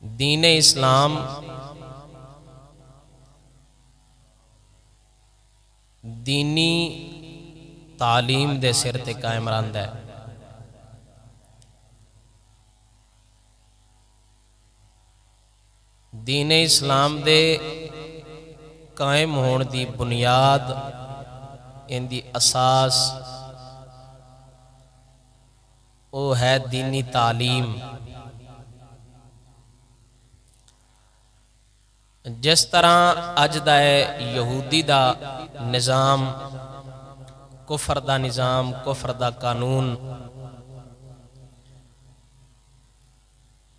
دین اسلام دینی تعلیم دے سر تے قائم رہندا ہے۔ دین اسلام دے قائم ہون دی بنیاد ان دی اساس وہ ہے دینی تعلیم۔ جس طرح اج دا یہودی دا نظام کفر دا نظام کفر دا قانون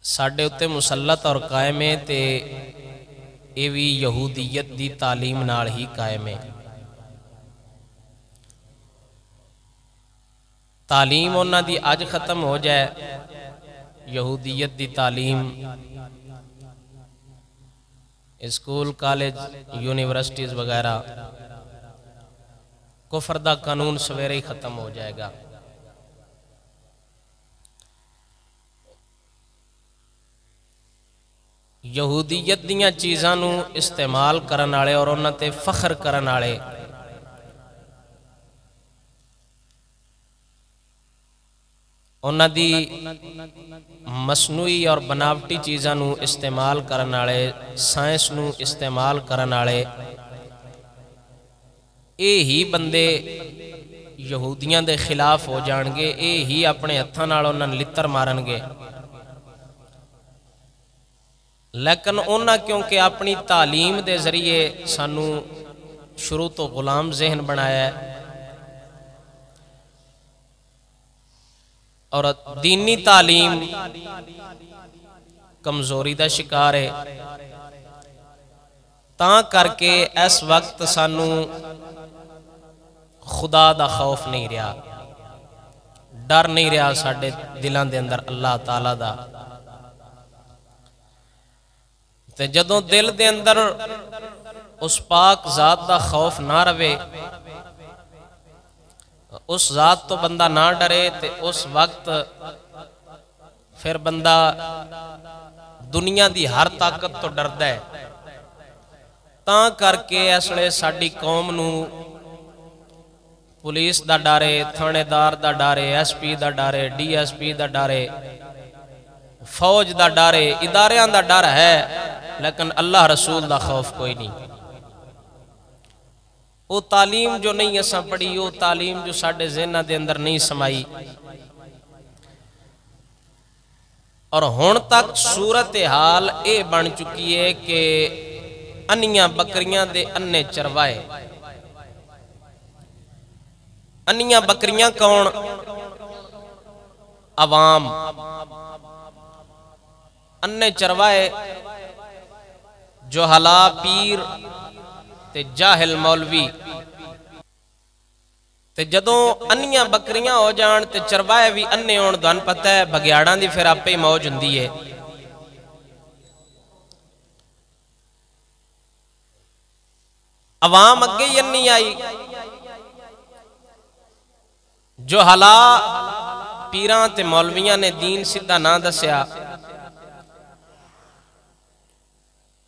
ساڈے اتے مسلط اور قائم ہے تے یہ بھی یہودیت دی تعلیم نال ہی قائم ہے۔ تعلیم انہاں دی اج ختم ہو جائے، یہودیت دی تعلیم اسکول کالج یونیورسٹیز وغیرہ، کفر دا قانون سویرے ہی ختم ہو جائے گا۔ یہودیت دیاں چیزاں نو استعمال کرن والے اور انہاں تے فخر کرن والے انہاں دی مصنوعی اور بناوٹی چیزاں نو استعمال کرن والے، سائنس نو استعمال کرن والے، اے ہی بندے یہودیاں دے خلاف ہو جان گے، اے ہی اپنے ہتھاں نال انہاں نوں لتر مارن گے۔ لیکن انہاں کیونکہ اپنی تعلیم دے ذریعے سانو شروع تو غلام ذہن بنایا ہے اور دینی تعلیم کمزوری دا شکار ہے، تاں کر کے اس وقت سانو خدا دا خوف نہیں رہا، ڈر نہیں رہا ساڈے دلاں دے اندر اللہ تعالی دا۔ تے جدوں دل دے اندر اس پاک ذات دا خوف نہ رہے، اس ذات تو بندہ نہ ڈرے، تے اس وقت پھر بندہ دنیا دی ہر طاقت تو ڈردا ہے۔ تاں کر کے اس لئے ساڈی قوم نو پولیس دا ڈارے، تھانے دار دا ڈارے، ایس پی دا ڈارے، ڈی ایس پی دا ڈارے، فوج دا ڈارے، اداریاں دا ڈر ہے، لیکن اللہ رسول دا خوف کوئی نہیں۔ وہ تعلیم جو نہیں اساں پڑھی، وہ تعلیم جو ساڈے ذہناں دے اندر نہیں سمائی، اور ہن تک صورتحال اے بن چکی ہے کہ انیاں بکریاں دے انے چروائے۔ انیاں بکریاں کون؟ عوام، انے چروائے جوہلا پیر تے جاہل مولوی۔ تے جدوں انیاں بکریاں ہو جان تے چروائے بھی انے ہون، دن پتہ ہے بگیاڑاں دی پھر آپے ہی موج ہوندی ہے۔ عوام اگے ہی انی آئی، جوہلا پیراں تے مولویاں نے دین سیدھا نہ دسیا،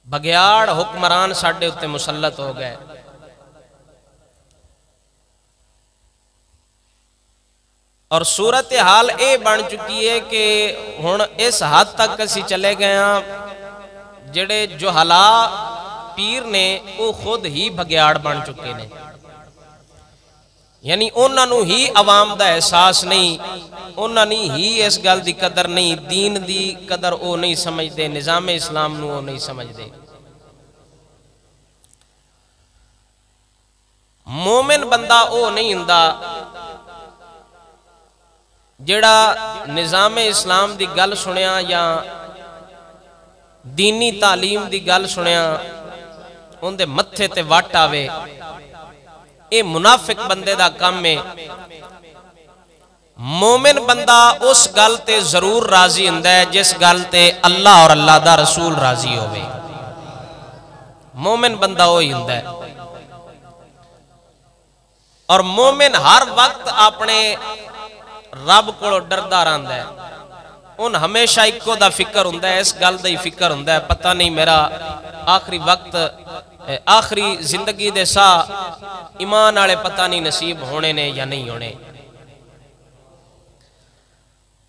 بگیاڑ حکمران ساڈے اتے مسلط ہو گئے۔ اور صورتحال اے بن چکی ہے کہ ہن اس حد تک اسی چلے گئے ہاں، جڑے جوہلا پیر نے وہ خود ہی بگیاڑ بن چکے نے، یعنی انہاں نوں ہی عوام دا احساس نہیں، انہاں نے ہی اس گل دی قدر نہیں، دین دی قدر او نہیں سمجھدے، نظام اسلام نو او نہیں سمجھدے۔ مومن بندہ او نہیں ہوندا جڑا نظام اسلام دی گل سنیا یا دینی تعلیم دی گل سنیا ان دے متھے تے وٹ آوے، اے منافق بندے دا کم ہے۔ مومن بندہ اس گل تے ضرور راضی ہوندا ہے جس گل تے اللہ اور اللہ دا رسول راضی ہوئے، مومن بندہ وہی ہوندا ہے۔ اور مومن ہر وقت اپنے رب کو ڈردا رہندا ہے، ان ہمیشہ ایکو دا فکر ہوندا ہے، اس گل دا ہی فکر ہوندا ہے پتہ نہیں میرا آخری وقت آخری زندگی دے سا ایمان والے پتہ نہیں نصیب ہونے نے یا نہیں ہونے۔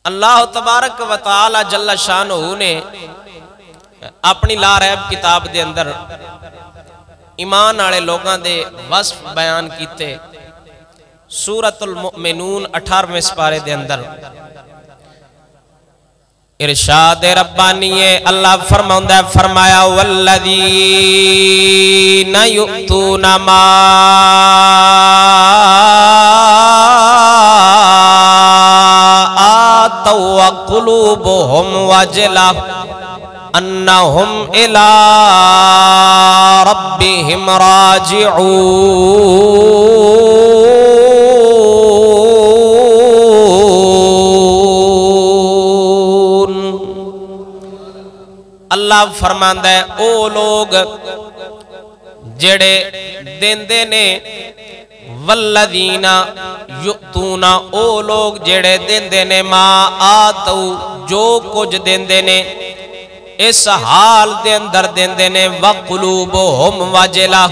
اللہ تبارک و تعالی جل شانہ نے اپنی لا ریب کتاب دے اندر ایمان والے لوگاں دے وصف بیان کیتے۔ سورۃ المؤمنون 18ویں سپارے دے اندر ارشاد ربانی ہے، اللہ فرماؤندا ہے، فرمایا والذین یؤتون ما آتوا وقلوبهم وجلہ انہم الی ربہم راجعون۔ اللہ فرماندا ہے او لوگ جڑے دیندے نے، والذین یؤتون او لوگ جڑے دیندے نے، ما آتو جو کچھ دیندے نے، اس حال دے اندر دیندے نے، وقلوبہم وجلہ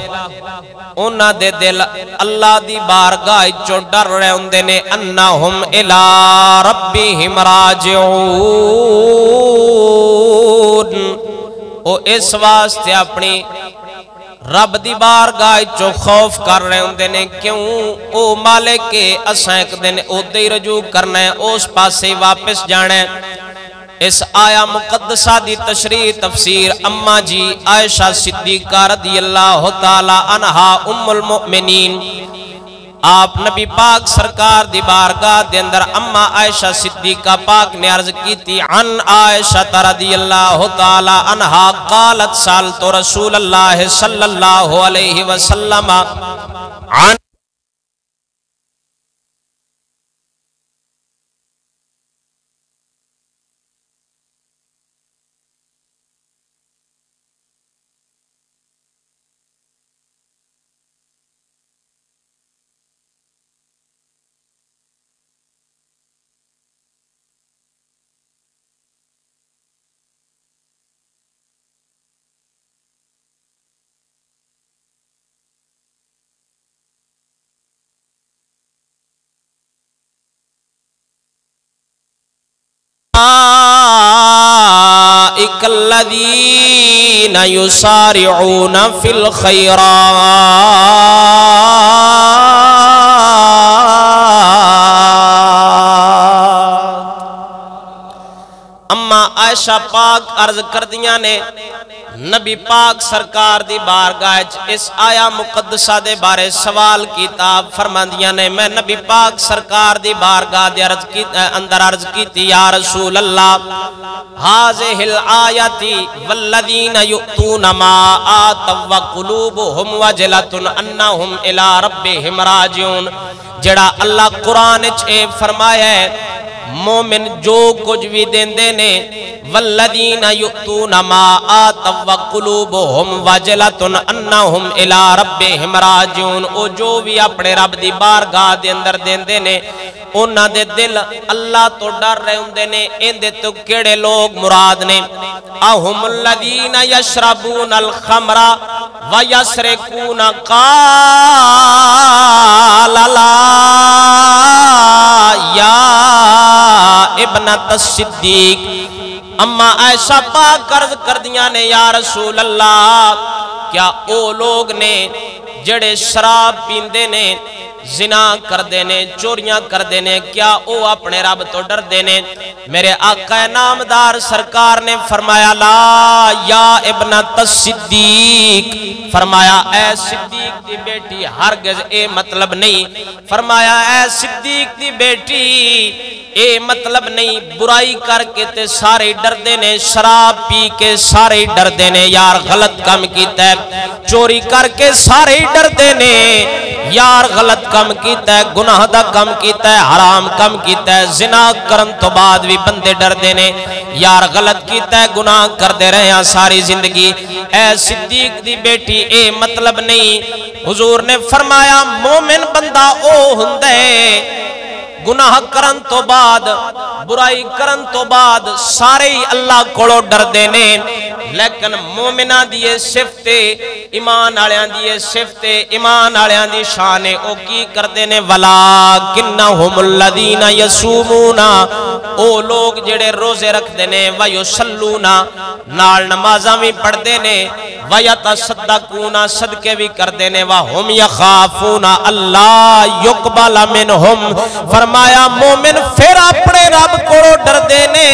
انہاں دے دل اللہ دی بارگاہ چوں ڈر رہے ہوندے نے، انہم الی ربہم راجعون، او اس واسطے اپنی رب دی بارگاہ چوں خوف کر رہے ہوندے نے، کیوں او مالک کے اساں ایک دن اودے ہی رجوع کرنا ہے، اس پاسے واپس جانا ہے۔ اس آیا مقدسہ دی تشریح تفسیر اماں جی عائشہ صدیقہ رضی اللہ تعالی عنہا ام المؤمنین، آپ نبی پاک سرکار دی بارگاہ دے اندر اماں عائشہ صدیقہ پاک نے عرض کی تھی، عن عائشہ رضی اللہ تعالی عنہا قالت سالت رسول اللہ صلی اللہ علیہ وسلم عن أولئك الذين يسارعون في الخيرات۔ اما عائشہ پاک عرض کر دیا نے نبی پاک سرکار دی بارگاہ اس آیا مقدسہ دے بارے سوال کتاب فرماندیاں نے، میں نبی پاک سرکار دی بارگاہ دے اندر عرض کی تھی، یا رسول اللہ هذه الآیت والذین یؤتون ما آتوا وقلوبهم وجلة انہم الی ربہم راجعون، جڑا اللہ قرآن اے فرمایا ہے مومن جو کچھ بھی دیندے نے، والذین یؤتون ما آتوا وقلوبهم وجلة انہم الی ربہم راجعون، او جو بھی اپنے رب دی بارگاہ دے اندر دیندے نے انہاں دے دل اللہ تو ڈر رہے ہوندے نے۔ اندے تو کیڑے لوگ مراد نے؟ اہم الذین یشربون الخمر ویسرقون، قال لا یا ابنۃ الصدیق۔ اما عائشہ پاک عرض کر دیا نے، یا رسول اللہ کیا او لوگ نے جڑے شراب پیندے نے، زنا کر دینے، چوریاں کر دینے، کیا او اپنے رب تو ڈر دینے؟ میرے آقا نامدار سرکار نے فرمایا، لا یا ابنۃ الصدیق، فرمایا اے صدیق دی بیٹی ہرگز اے مطلب نہیں، فرمایا اے صدیق دی بیٹی اے مطلب نہیں برائی کر کے تے سارے ڈر دینے، شراب پی کے سارے ڈر دینے، یار غلط کام کیتا ہے، چوری کر کے سارے ڈر دینے، یار غلط کام کیتا ہے، گناہ دا کام کیتا ہے، حرام کام کیتا ہے، زنا کرن تو بعد بھی بندے ڈر دینے، یار غلط کیتا ہے، گناہ کر دے رہے ہیں ساری زندگی۔ اے صدیق دی بیٹی اے مطلب نہیں، حضور نے فرمایا مومن بندہ او ہندے گناہ کرن تو بعد برائی کرن تو بعد سارے ہی اللہ کولو ڈردے نے، لیکن مومنہ دیئے صفت ایمان آلیاں دیئے صفت ایمان آلیاں دی شان او کی کردے نے وَلَٰكِنَّهُمُ الَّذِينَ يَصُومُونَ او لوگ جڑے روزے رکھ دے نے وَيُصَلُّونَ نال نمازاں بھی پڑھ دے نے وَيَتَصَدَّقُونَ صدقے بھی کر دے نے وَهُمْ يَخَافُونَ اللَّهَ يُقْبَلَ مِنْهُمْ فرمایا مومن پھر اپنے رب کو ڈر دے نے،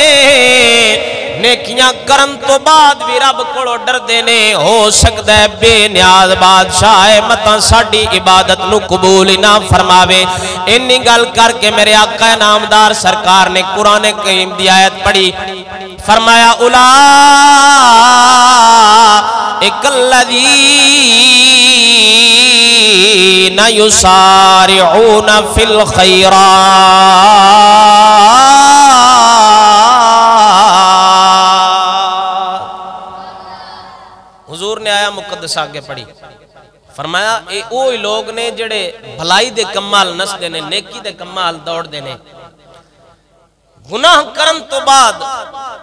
نیکیاں کرن تو بعد بھی رب کو ڈر دینے، ہو سکتا ہے بے نیاز بادشاہ ہے مطا ساڑی عبادت نو قبول نہ فرماوے۔ انی گل کر کے میرے آقا نامدار سرکار نے قرآن کریم دی آیت پڑھی، فرمایا اولئک الذین یسارعون فی الخیرات۔ حضور نے آیا مقدس آگے پڑھی، فرمایا اے اوہی لوگ نے جڑے بھلائی دے کمال نس دینے، نیکی دے کمال دوڑ دینے، گناہ کرن تو بعد،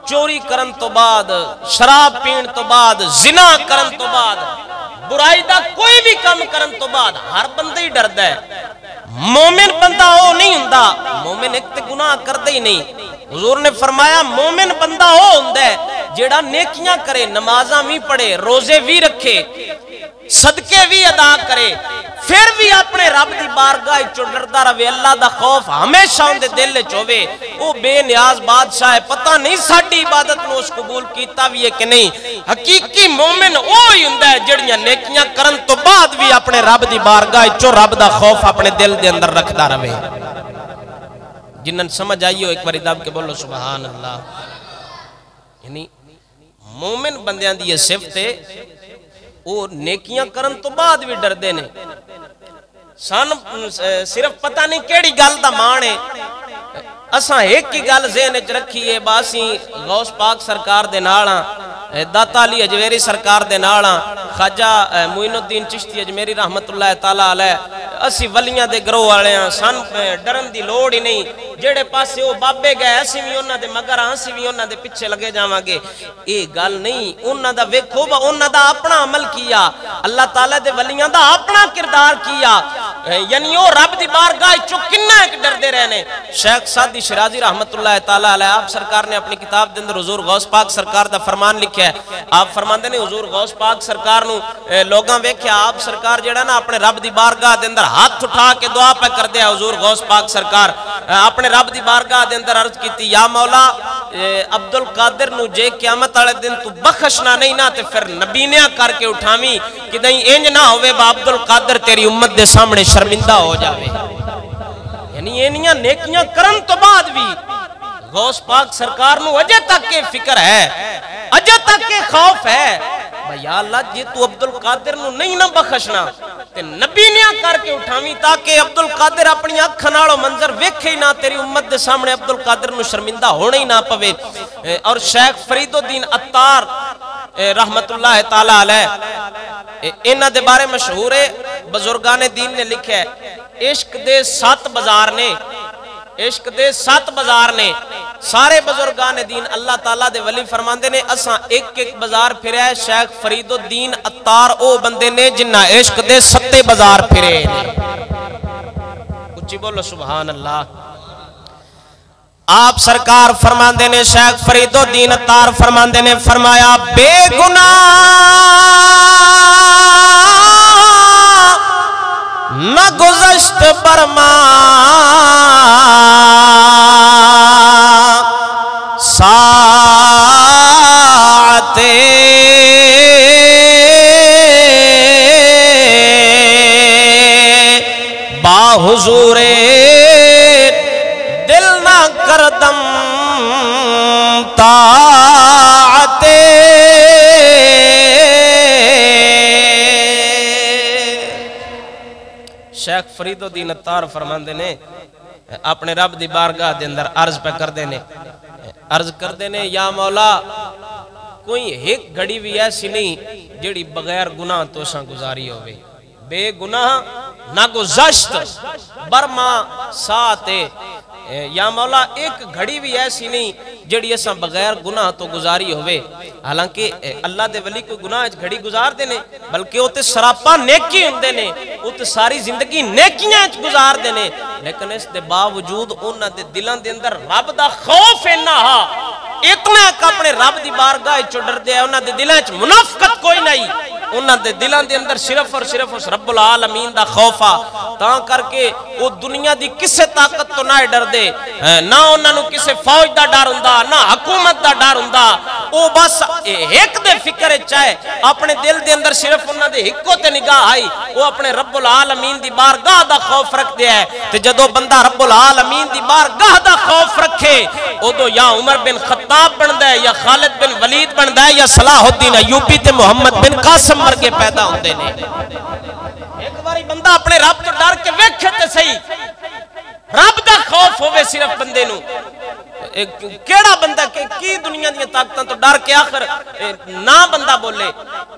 چوری کرن تو بعد، شراب پین تو بعد، زنا کرن تو بعد، برائی دا کوئی بھی کم کرن تو بعد ہر بندہ ہی ڈردا ہے۔ مومن بندہ ہو نہیں ہوندا، مومن ایک تے گناہ کردے ہی نہیں۔ حضور نے فرمایا مومن بندہ ہو ہوندا ہے جیڑا نیکیاں کرے، نمازاں بھی پڑھے، روزے بھی رکھے، صدقے بھی ادا کرے، پھر بھی اپنے رب دی بارگاہ چو ڈردا رہے، اللہ دا خوف ہمیشہ ان دے دل وچ ہوے۔ او بے نیاز بادشاہ ہے، پتہ نہیں ساڈی عبادت نو اس قبول کیتا بھی ہے کہ نہیں۔ حقیقی مومن اوہی ہوندا ہے جڑیاں نیکیاں کرن تو بعد بھی اپنے رب دی بارگاہ چو رب دا خوف اپنے دل دے اندر رکھدا رہے۔ جنن سمجھ آئیو ایک بار دب کے بولو سبحان اللہ۔ یعنی مومن بندیاں دی یہ صفت ہے، وہ نیکیاں کرن تو بعد بھی ڈر دینے۔ سان صرف پتہ نہیں کیڑی گل دا مان ہے، اساں ایک کی گل ذہن وچ رکھی ہے، باسی غوث پاک سرکار دے نالاں، داتا علی اجویری سرکار دے نالاں، خواجہ معین الدین چشتی اجمیری رحمت اللہ تعالی علیہ، اسی ولیاں دے گروہ والے ہیں، سان ڈرن دی لوڑ ہی نہیں، جڑے پاسے وہ بابے گئے اسی بھی انہاں دے مگر اسی بھی انہاں دے پیچھے لگے جاواں گے، اے گل نہیں۔ انہاں دا ویکھو با انہاں دا اپنا عمل کیا، اللہ تعالی دے ولیاں دا اپنا کردار کیا، یعنی وہ رب دی بارگاہ چو کنا ایک ڈر دے رہنے۔ شیخ سعدی شرازی رحمت اللہ تعالی علیہ، آپ سرکار نے اپنی کتاب دے اندر حضور غوث پاک سرکار دا فرمان لکھا ہے۔ آپ فرماندے نے حضور غوث پاک سرکار نو لوگاں ویکھیا، آپ سرکار جڑا نا اپنے رب دی بارگاہ دے اندر ہاتھ اٹھا کے دعا پہ کر دیا۔ حضور غوث پاک سرکار اپنے رب دی بارگاہ دے اندر عرض کیتی، یا مولا عبدالقادر نو جے قیامت والے دن تو بخشنا نہیں نا تے پھر نبینیاں کر کے اٹھاویں کہ نہیں انج نہ ہوئے با عبدالقادر تیری امت دے سامنے شرمندہ ہو جاوے۔ یعنی اینیاں نیکیاں کرن تو بعد بھی غوث پاک سرکار نو اجے تک کے فکر ہے، اجے تک کے خوف ہے، یا اللہ جی تو عبدالقادر نو نہیں نہ بخشنا تے نبینیاں کر کے اٹھاویں تاکہ عبدالقادر اپنی اکھاں نال منظر ویکھے نہ، تیری امت دے سامنے عبدالقادر نو شرمندہ ہونا ہی نہ پوے۔ اور شیخ فرید الدین عطار رحمت اللہ تعالی علیہ، انہاں دے بارے مشہور ہے، بزرگان دین نے لکھا ہے، عشق دے 7 بازار نے، عشق دے 7 بازار نے، سارے بزرگان دین اللہ تعالیٰ دے ولی فرماندے نے اساں ایک ایک بازار پھرے ہے، شیخ فرید الدین عطار او بندے نے جنہ عشق دے 7 بازار پھرے نے۔ اچھی بولو سبحان اللہ۔ آپ سرکار فرماندے نے، شیخ فرید الدین عطار فرماندے نے، فرمایا بے گناہ نہ گزشت برما ساعتے با حضور دل نہ کردم طاعتے۔ شیخ فرید الدین عطار فرماندے نے اپنے رب دی بارگاہ دے اندر عرض پہ کر دینے، عرض کر دینے، یا مولا کوئی ایک گھڑی بھی ایسی نہیں جڑی بغیر گناہ تو ساں گزاری ہوئے، بے گناہ نہ گزشت برما ساتے یا مولا ایک گھڑی بھی ایسی نہیں جڑی ایسا بغیر گناہ تو گزاری ہوئے. حالانکہ اللہ دے ولی کوئی گناہ گھڑی گزار دینے بلکہ وہ تے سراپا نیکی ہوں دینے وہ تے ساری زندگی نیکیاں گزار دینے لیکن اس دے باوجود انہاں دے دلان دے اندر رب دا خوف انہا اتنا کہ اپنے رب دی بارگاہ چو ڈر دیا انہاں دے دلان چ منافقت کوئی نہیں انہاں دے دلان دے اندر صرف اور صرف اس رب العالمین دا خوفا تاں کر کے وہ دنیا دی کسے طاقت تو نہ ڈر دے نہ انہاں نو کسے فوج دا ڈر ہوندا نہ حکومت دا ڈر ہوندا وہ بس ایک دے فکر چاہے اپنے دل دے اندر صرف انہاں دے ہکو تے نگاہ آئی وہ اپنے رب العالمین دی بارگاہ دا خوف رکھ دیا ہے. تے جدو بندہ رب العالمین دی بارگاہ دا خوف رکھے ادو یا عمر بن خطاب بندا ہے یا خالد بن ولید بندا ہے یا صلاح الدین ایوبی تے محمد بن قاسم مرگے پیدا ہوندے نے. ایک باری بندہ اپنے رب تو ڈر کے ویکھے تے صحیح رب دا خوف ہوئے صرف بندے نو کیڑا بندہ کی دنیا دی طاقتاں تو ڈر کے آخر نہ بندہ بولے.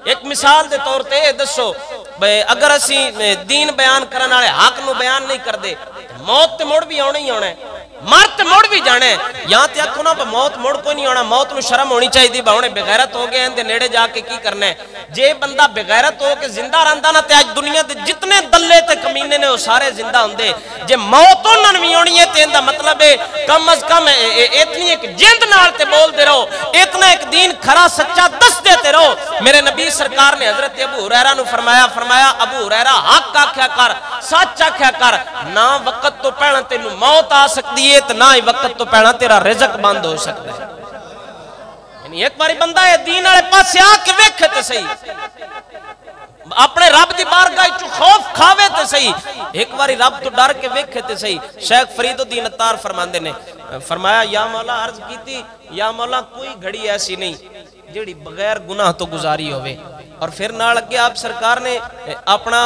ایک مثال دے طور تے دسو اگر اسی دین بیان کرن والے حق نو بیان نہیں کردے موت تے مڑ بھی آنی ہی آنا ہے مرت مڑ بھی جانا ہے یہاں تے آکھو نا موت مڑ کوئی نہیں آنا موت نو شرم ہونی چاہیے دی باونے بغیرت ہو گئے ہیں دے نیڑے جا کے کی کرنا ہے. جے بندہ بغیرت ہو کے زندہ رہندا نا تے آج دنیا دے جتنے دلے تے کمینے نے وہ سارے زندہ ہوندے. جے موت انہاں وی ہونی ہے تے دا مطلب ہے کم از کم اتنی ایک جند نال تے بول دے رہو اتنا ایک دین کھرا سچا دس دیتے رہو. میرے نبی سرکار نے حضرت ابو ہریرہ نو فرمایا ابو ہریرہ حق آکھیا کر سچ آکھیا کر نہ وقت تو پہلا تینوں موت آ سکتی نہ ہی وقت تو پہنا تیرا رزق بند ہو سکتا ہے. یعنی ایک باری بندہ ہے دین والے پاسے آ کے ویکھے تے صحیح اپنے رب دی بارگاہ چ خوف کھاوے تے صحیح ایک باری رب تو ڈر کے ویکھے تے صحیح. شیخ فرید الدین عطار فرماندے نے فرمایا یا مولا عرض کیتی یا مولا کوئی گھڑی ایسی نہیں جیڑی بغیر گناہ تو گزاری ہوئے. اور پھر نہ لگے آپ سرکار نے اپنا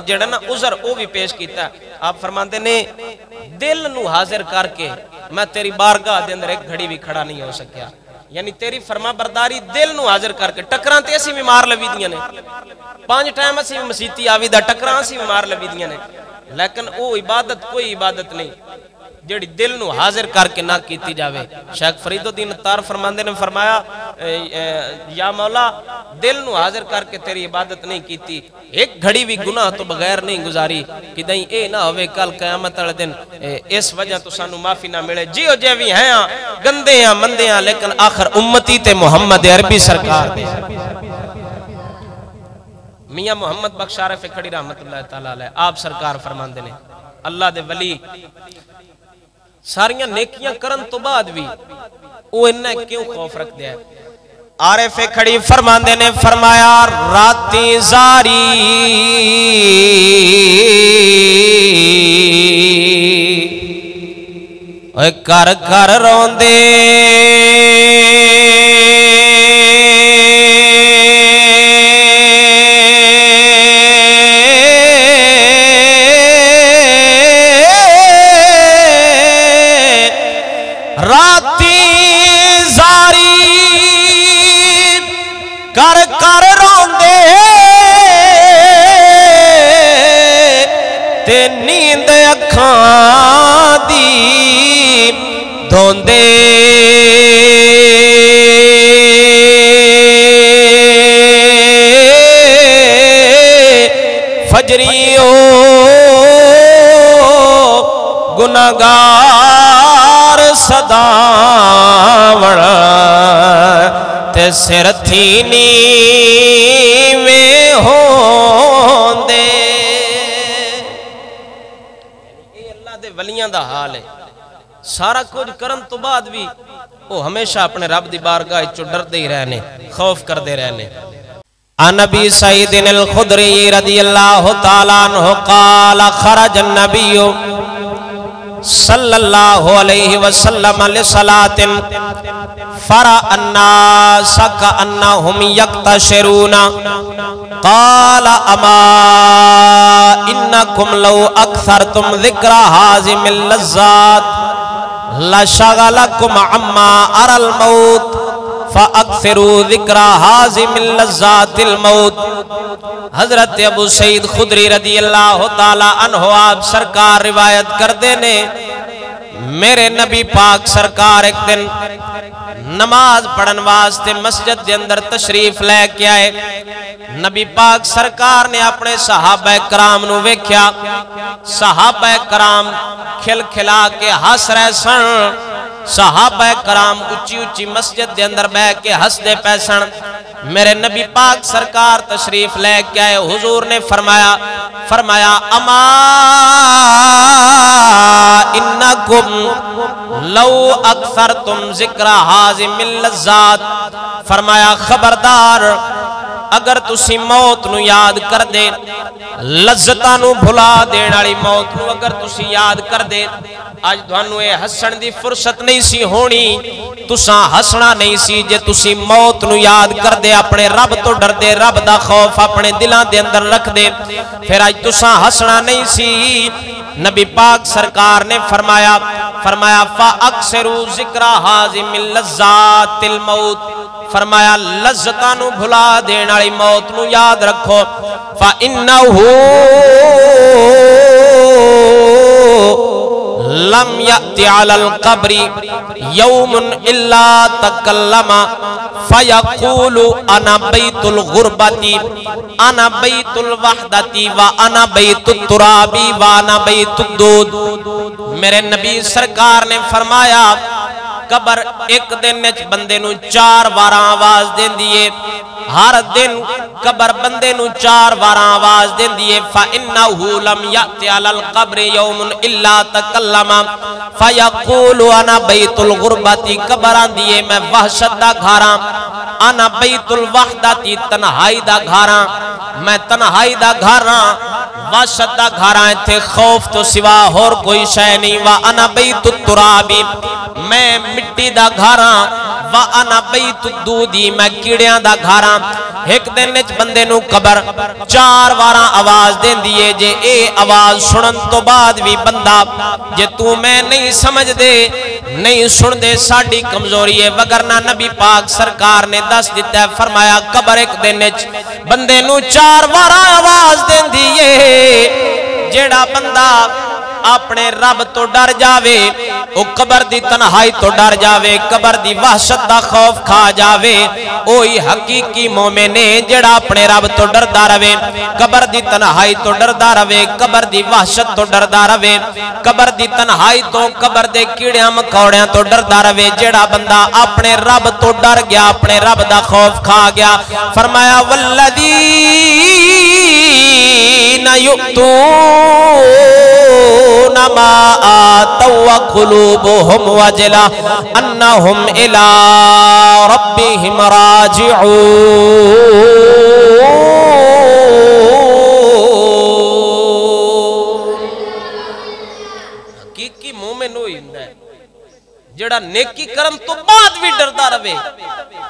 جڑا نا عذر وہ بھی پیش کیتا. آپ فرماندے نے دل نو حاضر کر کے میں تیری بارگاہ دے اندر ایک گھڑی بھی کھڑا نہیں ہو سکیا. یعنی تیری فرما برداری دل نو حاضر کر کے ٹکراں تے اسی بھی مار لوی دیاں نے 5 ٹائم اسی بھی مسیتی آوی دا ٹکراں اسی بھی مار لوی دیاں نے لیکن وہ عبادت کوئی عبادت نہیں جڑی دل نو حاضر کر کے نہ کیتی جاوے. شیخ فرید الدین عطار فرماندے نے فرمایا یا مولا دل نو حاضر کر کے تیری عبادت نہیں کیتی ایک گھڑی بھی گناہ تو بغیر نہیں گزاری کہ دیں اے نہ ہوئے کل قیامت والے دن اس وجہ تو سانو معافی نہ ملے. جیو جے بھی ہیں گندے ہیں مندے ہیں لیکن آخر امتی تے محمد عربی سرکار میاں محمد بخش عارف کھڑی رحمت اللہ تعالی علیہ آپ سرکار فرماندے نے اللہ دے ولی ساریاں نیکیاں کرن تو بعد بھی وہ انہیں کیوں خوف رکھ دیا ہے. عارف کھڑی فرماندے نے فرمایا راتی زاری کر کر روندے نیند اکھاں دی دھوندے فجریوں گناہگار صداوڑ تے سر تھی نیویں ہوندے. ولیاں دا حال ہے سارا کچھ کرن تو بعد بھی وہ ہمیشہ اپنے رب دی بارگاہ چو ڈردے ہی رہنے خوف کردے رہنے. عن ابی سعید الخدری رضی اللہ تعالیٰ عنہ قال خرج النبی صلی اللہ علیہ وسلم لصلاة فرأى الناس كأنهم يقتشرون قال اما انکم لو اکثرتم ذکر حازم اللذات لشغلکم عما ارى الموت فاکثروا ذکر حازم اللذات الموت۔ حضرت ابو سعید خدری رضی اللہ تعالی عنہ آپ سرکار روایت کر دینے میرے نبی پاک سرکار ایک دن نماز پڑھن واسطے مسجد دے اندر تشریف لے کے آئے۔ نبی پاک سرکار نے اپنے صحابہ کرام نو ویکھیا، صحابہ کرام کھل کھلا کے ہس رہے سن، صحابہ کرام اچھی اچھی مسجد دے اندر بیٹھ کے ہس دے پے سن۔ میرے نبی پاک سرکار تشریف لے کے آئے، حضور نے فرمایا اما انکم لو اکثرتم ذکر حازم اللذات، فرمایا خبردار اگر تسی موت نو یاد کر دے، لذتاں نو بھلا دین والی موت نو اگر تسی یاد کر دے، آج تھانوں اے ہسن دی فرصت نہیں سی ہونی، تساں ہسنا نہیں سی جے تسی موت نو یاد کر دے، اپنے رب تو ڈر دے، رب دا خوف اپنے دلاں دے اندر رکھ دے، پھر آج تساں ہسنا نہیں سی۔ نبی پاک سرکار نے فرمایا فاکثروا ذکر حازم اللذات الموت، فرمایا لذتاں نو بھلا دین والی موت نو یاد رکھو، فإنہ لم یأتی علی القبر یوم الا تکلم فیقول انا بیت الغربتی انا بیت الوحدتی وانا بیت الترابی وانا بیت الدود۔ میرے نبی سرکار نے فرمایا قبر ایک دن بندے نو 4 بار آواز دین دیئے، ہر دن قبر بندے نو 4 بار آواز دین دیئے، فَإِنَّهُ لَمْ يَأْتِ عَلَى الْقَبْرِ يَوْمٌ إِلَّا تَكَلَّمَ فَيَقُولُ أَنَا بَيْتُ الْغُرْبَةِ، قبر آن دیئے میں وحشت دا گھاراں، انا بیت الوحدتی تنہائی دا گھاراں، میں تنہائی دا گھاراں، وحشت دا گھاراں تھے، خوف تو سوا اور کوئی شے نہیں، وَأَنَا بَيْتُ التُّرَابِ، میں مٹی دا گھاراں، وَأَنَا بَيْتُ الدُّودِ، میں کیڑیاں دا گھاراں۔ ایک دن نچ بندے نو قبر 4 باراں آواز دین دیئے، جے اے آواز سنن تو بعد بھی بندہ جے تو میں نہیں سمجھ دے نہیں سن دے ساڑی کمزوری ہے، وگرنہ نبی پاک سرکار نے دس دیتا ہے، فرمایا قبر ایک دن نچ بندے نو 4 باراں آواز دین دیئے، جیڑا بندہ اپنے رب تو ڈر جاوے، او قبر دی تنہائی تو ڈر جاوے، قبر دی وحشت دا خوف کھا جاوے، اوہی حقیقی مومن ہے جڑا اپنے رب تو ڈردا رہے، قبر دی تنہائی تو ڈردا رہے، قبر دی وحشت تو ڈردا رہے، قبر دی تنہائی تو قبر دے کیڑیاں مکوڑیاں تو ڈردا رہے۔ جڑا بندہ اپنے رب تو ڈر گیا، اپنے رب دا خوف کھا گیا، فرمایا والذین یؤتون ما آتوا وقلوبهم وجلہ انہم الی ربهم راجعون۔ حقیقی مومن ہوئی ہندہ ہے جڑا نیکی کرم تو بعد بھی ڈردا رہے۔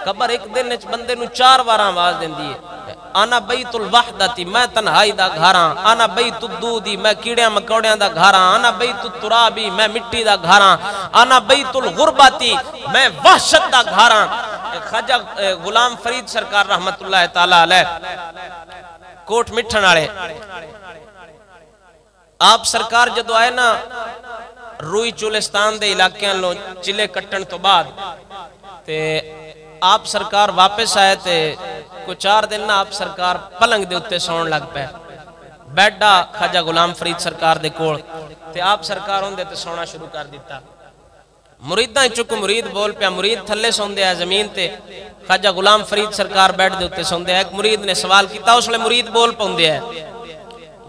قبر ایک دن نچ بندے نو 4 بار آواز دین دیئے، انا بیت الوحدتی، میں تنہائی دا گھاراں، انا بیت الدودی، میں کیڑیاں مکوڑیاں دا گھاراں، انا بیت الترابی، میں مٹی دا گھاراں، انا بیت الغربتی، میں وحشت دا گھاراں۔ خواجہ غلام فرید سرکار رحمت اللہ تعالیٰ علیہ کوٹ مٹھن آڑے، آپ سرکار جدو آئے نا روئی چولستان دے علاقیاں لو چلے کٹن تو بعد تے آپ سرکار واپس آئے تے کوئی 4 دن نا آپ سرکار پلنگ دے اتے سون لگ پہ بیٹھا خواجہ غلام فرید سرکار دے کوڑ تے آپ سرکار ہوں دے تے سونا شروع کر دیتا۔ مریداں چکو مرید بول پیا، مرید تھلے سون دے ہے زمین تے، خواجہ غلام فرید سرکار بیٹھ دے اتے سون دے۔ ایک مرید نے سوال کیتا، اس لئے مرید بول پاؤں دے ہے۔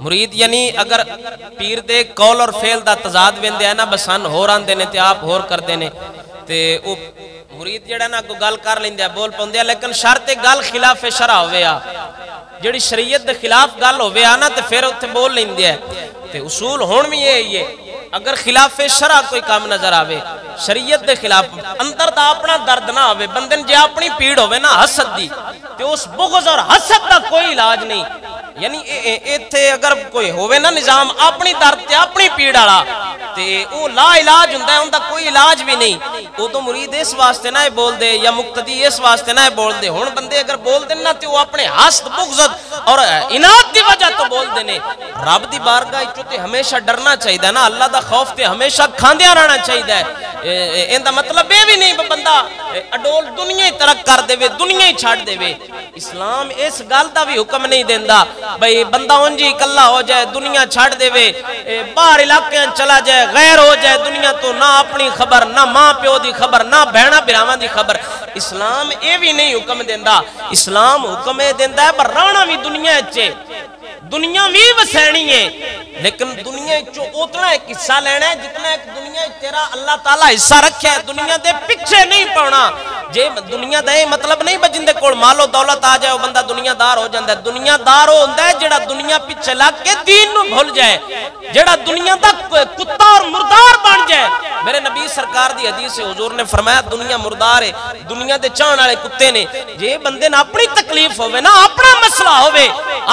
مرید یعنی اگر پیر دے قول اور فعل دا تضاد ویندے ہے نا بسان ہوران دینے تے آپ ہور کر دینے تے او مرید جڑا نا کو گل کر لیندے ہے بول پاؤں دے ہے، لیکن شرط گل خلاف شرع ہوئے آ جڑی شریعت دے خلاف گل ہوئے آ نا تے پھر اتھے بول لیندے ہے تے اصول ہون بھی یہ اگر خلاف شرع کوئی کام نظر آوے شریعت دے خلاف اندر دا اپنا درد نہ آوے بندن جے اپنی پیڑ ہوئے نا حسد دی تے اس بغض اور حسد دا کوئی علاج نہیں، یعنی ایتھے اگر کوئی ہوئے نا نظام اپنی درد تے اپنی پیڑ آڑا تے او لا علاج ہوندا ہے، اوندا کوئی علاج بھی نہیں. او تو مرید اس واسطے نہ بول دے یا مقتدی اس واسطے نہ بول دے. ہن بندے اگر بول دے نا تے او اپنے حسد بغض اور اناد دی وجہ تو بول دے نے. رب دی بارگاہ وچ تے ہمیشہ ڈرنا چاہیدا نا، اللہ دا خوف تے ہمیشہ کھاندیاں رہنا چاہیدا ہے. ایندا مطلب یہ بھی نہیں بندہ اڈول دنیا ہی ترک کر دے، دنیا ہی چھڈ دے. اسلام اس گل دا بھی حکم نہیں دیندا بھئی بندہ اونجی کلا ہو جائے، دنیا چھڈ دے، باہر علاقے چلا جائے، غیر ہو جائے دنیا تو، نہ اپنی خبر، نہ ماں پیو دی خبر، نہ بہنا بھراواں دی خبر. اسلام یہ بھی نہیں حکم دیندا. اسلام حکم یہ دیندا ہے پر رہنا بھی دنیا وچ، دنیا بھی وسینی ہے، لیکن دنیا چو اتنا ایک حصہ لینا ہے جتنا ایک دنیا تیرا اللہ تعالیٰ حصہ رکھے ہے. دنیا دے پیچھے نہیں پڑنا. جے دنیا دا یہ مطلب نہیں بجندے کول مال و دولت آ جائے وہ بندہ دنیا دار ہو جاندہ ہے. دنیا دار ہوندا ہے جڑا دنیا پیچھے لگ کے دین نو بھول جائے، جڑا دنیا دا کتا اور مردار بن جائے. میرے نبی سرکار دی حدیث حضور نے فرمایا دنیا مردار ہے، دنیا دے چاہن والے کتے نے. جے بندے نہ اپنی تکلیف ہوے نا، اپنا مسئلہ ہوے،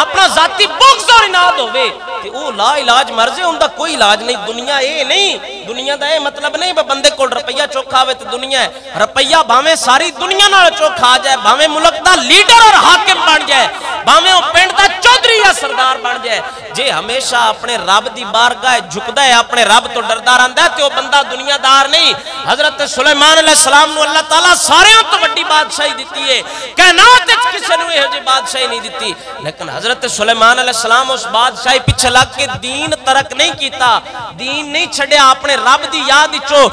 اپنا ذاتی بغض اور اناد ہوے تے او لا علاج مرض ہے، اوندا کوئی علاج نہیں. دنیا اے نہیں، دنیا دا اے مطلب نہیں بندے کول روپیہ چوکھا ہوے تے دنیا ہے. روپیہ بھاویں ساری دنیا نال چوکھا آ جائے، بھاویں ملک دا لیڈر اور حاکم بن جائے، بھاویں او پنڈ دا چودھری یا سردار بن جائے، جے ہمیشہ اپنے رب دی بارگاہ جھکدا ہے، اپنے رب تو ڈردا رہندا ہے تے او بندہ دنیا دار نہیں. حضرت سلیمان علیہ السلام نو اللہ تعالیٰ سارے تو بڑی بادشاہی دیتی ہے، کائنات وچ کسے نو یہ جی بادشاہی نہیں دیتی. لیکن حضرت سلیمان علیہ السلام اس بادشاہی پیچھے لگ کے دین ترک نہیں کیتا، دین نہیں چھڑیا، اپنے رب دی یاد چو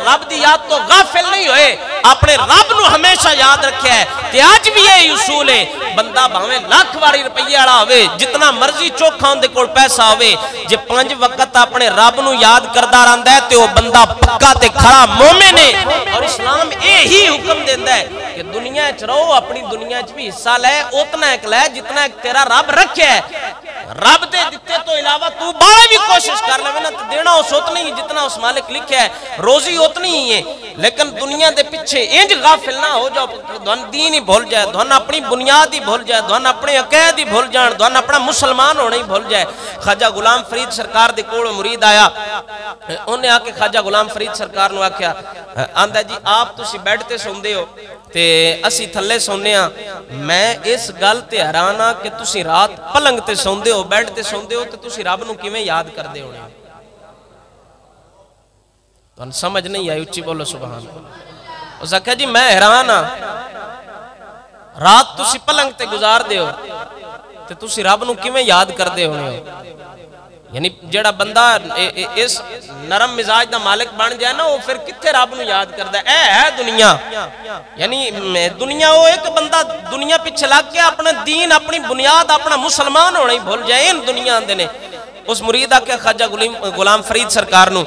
رب دی یاد تو غافل نہیں ہوئے، اپنے رب نو ہمیشہ یاد رکھیا ہے. تے آج بھی یہ اصول ہے، بندہ بھاویں لاکھ واری روپیہ والا ہوئے، جتنا مرضی چوکھا اون دے کول پیسہ ہوئے، جے 5 وقت اپنے رب نو یاد کردا رہندا ہے تے وہ بندہ پکا تے کھڑا مومن ہے. اور اسلام یہی حکم دیندا ہے کہ دنیا وچ رہو، اپنی دنیا وچ بھی حصہ لے، اتنا ایک لے جتنا ایک تیرا رب رکھے ہے. رب دے دتے تو علاوہ تو باہر بھی کوشش کر لے نا، دینا اس اتنا ہی جتنا اس مالک لکھے ہے، روزی اتنی ہی ہے. لیکن دنیا دے پیچھے انج غافل نہ ہو جاؤ، دھن دین ہی بھول جائے، دھن اپنی بنیاد ہی بھول جائے، دھن اپنے عقائد ہی بھول جان، دھن اپنا مسلمان ہونا ہی بھول جائے. خواجہ غلام فرید سرکار دے کول مرید آیا، انہیں آ کے خواجہ غلام فرید سرکار نو آکھیا، آندا جی آپ تسی بیڈ تے سوندے ہو تے اسی تھلے سونے ہاں، میں اس گل تے حیران ہاں کہ تسی رات پلنگ تے سوندے ہو، بیڈ تے سوندے ہو تے تسی رب نو کیویں یاد کردے ہونے؟ تو سمجھ نہیں آئی، اچھی بولو سبحان اللہ. اس آکھیا جی میں حیران ہاں، رات تسی پلنگ تے گزار دے ہو تے تسی رب نو کیویں یاد کردے ہونے ہو؟ یعنی جڑا بندہ اس نرم مزاج دا مالک بن جائے نا، وہ پھر کتھے رب نو یاد کردا ہے؟ اے ہے دنیا. یعنی دنیا وہ ایک بندہ دنیا پیچھے لگ کے اپنا دین، اپنی بنیاد، اپنا مسلمان ہونا ہی بھول جائے. ان دنیا آندے نے. اس مرید آکے خواجہ غلام فرید سرکار نو